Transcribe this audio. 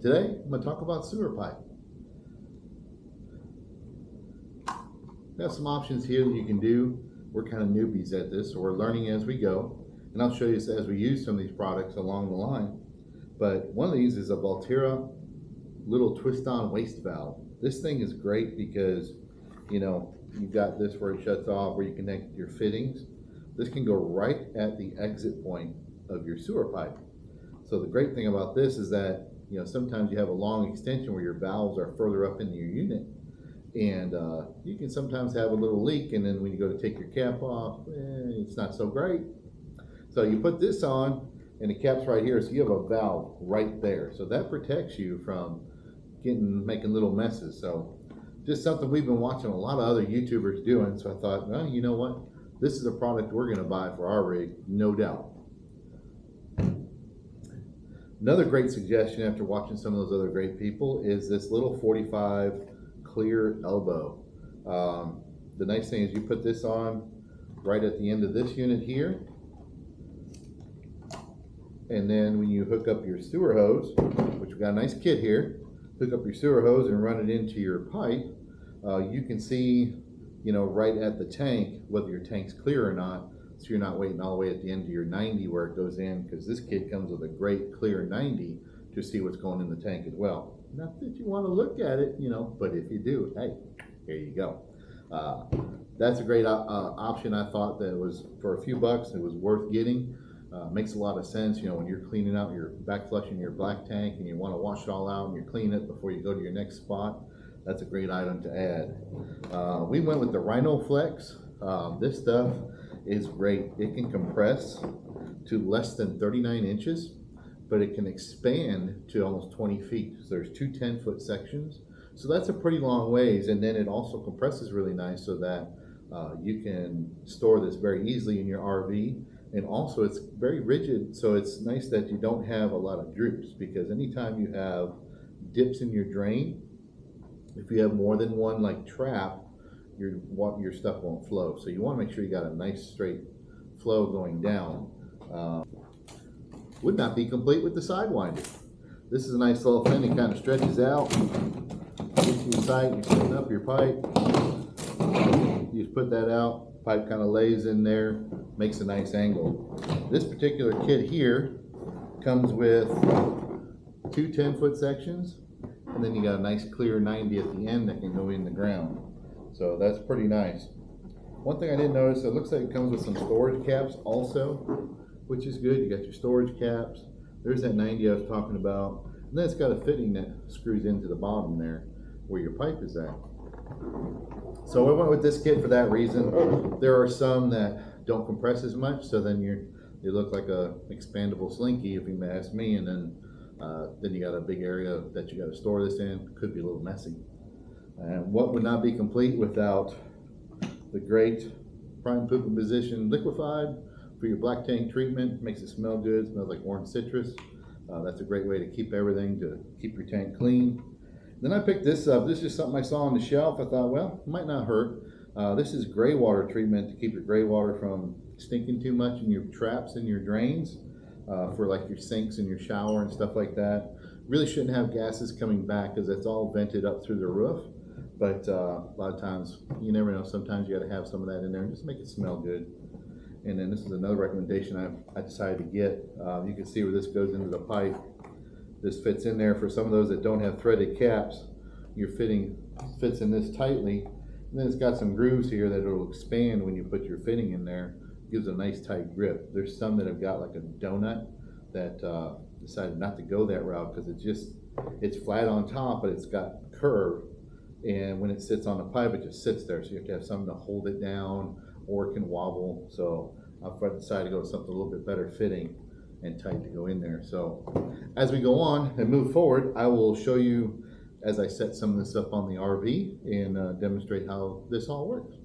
Today, I'm going to talk about sewer pipe. We have some options here that you can do. We're kind of newbies at this, so we're learning as we go. And I'll show you as we use some of these products along the line. But one of these is a Volterra little twist-on waste valve. This thing is great because, you know, you've got this where it shuts off, where you connect your fittings. This can go right at the exit point of your sewer pipe. So the great thing about this is that, you know, sometimes you have a long extension where your valves are further up into your unit, and you can sometimes have a little leak, and then when you go to take your cap off, it's not so great. So you put this on, and the cap's right here, so you have a valve right there. So that protects you from making little messes. So just something we've been watching a lot of other YouTubers doing, so I thought, well, you know what? This is a product we're gonna buy for our rig, no doubt. Another great suggestion after watching some of those other great people is this little 45 clear elbow. The nice thing is you put this on right at the end of this unit here, and then when you hook up your sewer hose, which we've got a nice kit here, hook up your sewer hose and run it into your pipe, you can see, you know, right at the tank whether your tank's clear or not, so you're not waiting all the way at the end of your 90 where it goes in, because this kit comes with a great clear 90 to see what's going in the tank as well. Not that you want to look at it, you know, but if you do, hey, here you go. That's a great option. I thought that was, for a few bucks, it was worth getting. Makes a lot of sense, you know, when you're cleaning out your back flushing your black tank and you want to wash it all out and you clean it before you go to your next spot. That's a great item to add. We went with the Rhino Flex. This stuff is great. It can compress to less than 39 inches, but it can expand to almost 20 feet. So there's two 10-foot sections. So that's a pretty long ways, and then it also compresses really nice so that you can store this very easily in your RV. And also it's very rigid, so it's nice that you don't have a lot of droops, because anytime you have dips in your drain, if you have more than one like trap, your stuff won't flow. So you want to make sure you got a nice straight flow going down. Would not be complete with the sidewinder. This is a nice little thing that kind of stretches out. Gets you tight, you set up your pipe. You just put that out, pipe kind of lays in there, makes a nice angle. This particular kit here comes with two 10-foot sections, and then you got a nice clear 90 at the end that can go in the ground. So that's pretty nice. One thing I didn't notice, it looks like it comes with some storage caps also, which is good. You got your storage caps. There's that 90 I was talking about. And then it's got a fitting that screws into the bottom there where your pipe is at. So I went with this kit for that reason. There are some that don't compress as much, so then they look like a expandable slinky, if you ask me, and then you got a big area that you got to store this in. Could be a little messy. And what would not be complete without the great prime pooping position liquefied for your black tank treatment. Makes it smell good, smells like orange citrus. That's a great way to keep everything, to keep your tank clean. Then I picked this up. This is something I saw on the shelf. I thought, well, it might not hurt. This is gray water treatment to keep your gray water from stinking too much in your traps and your drains, for like your sinks and your shower and stuff like that. Really shouldn't have gases coming back because it's all vented up through the roof. But a lot of times, you never know, sometimes you got to have some of that in there and just make it smell good. And then this is another recommendation I decided to get. You can see where this goes into the pipe. This fits in there for some of those that don't have threaded caps. Your fitting fits in this tightly. And then it's got some grooves here that it'll expand when you put your fitting in there. Gives a nice tight grip. There's some that have got like a donut that decided not to go that route because it's flat on top, but it's got curve. And when it sits on the pipe, it just sits there. So you have to have something to hold it down, or it can wobble. So I've decided to go with something a little bit better fitting and tight to go in there. So as we go on and move forward, I will show you as I set some of this up on the RV and demonstrate how this all works.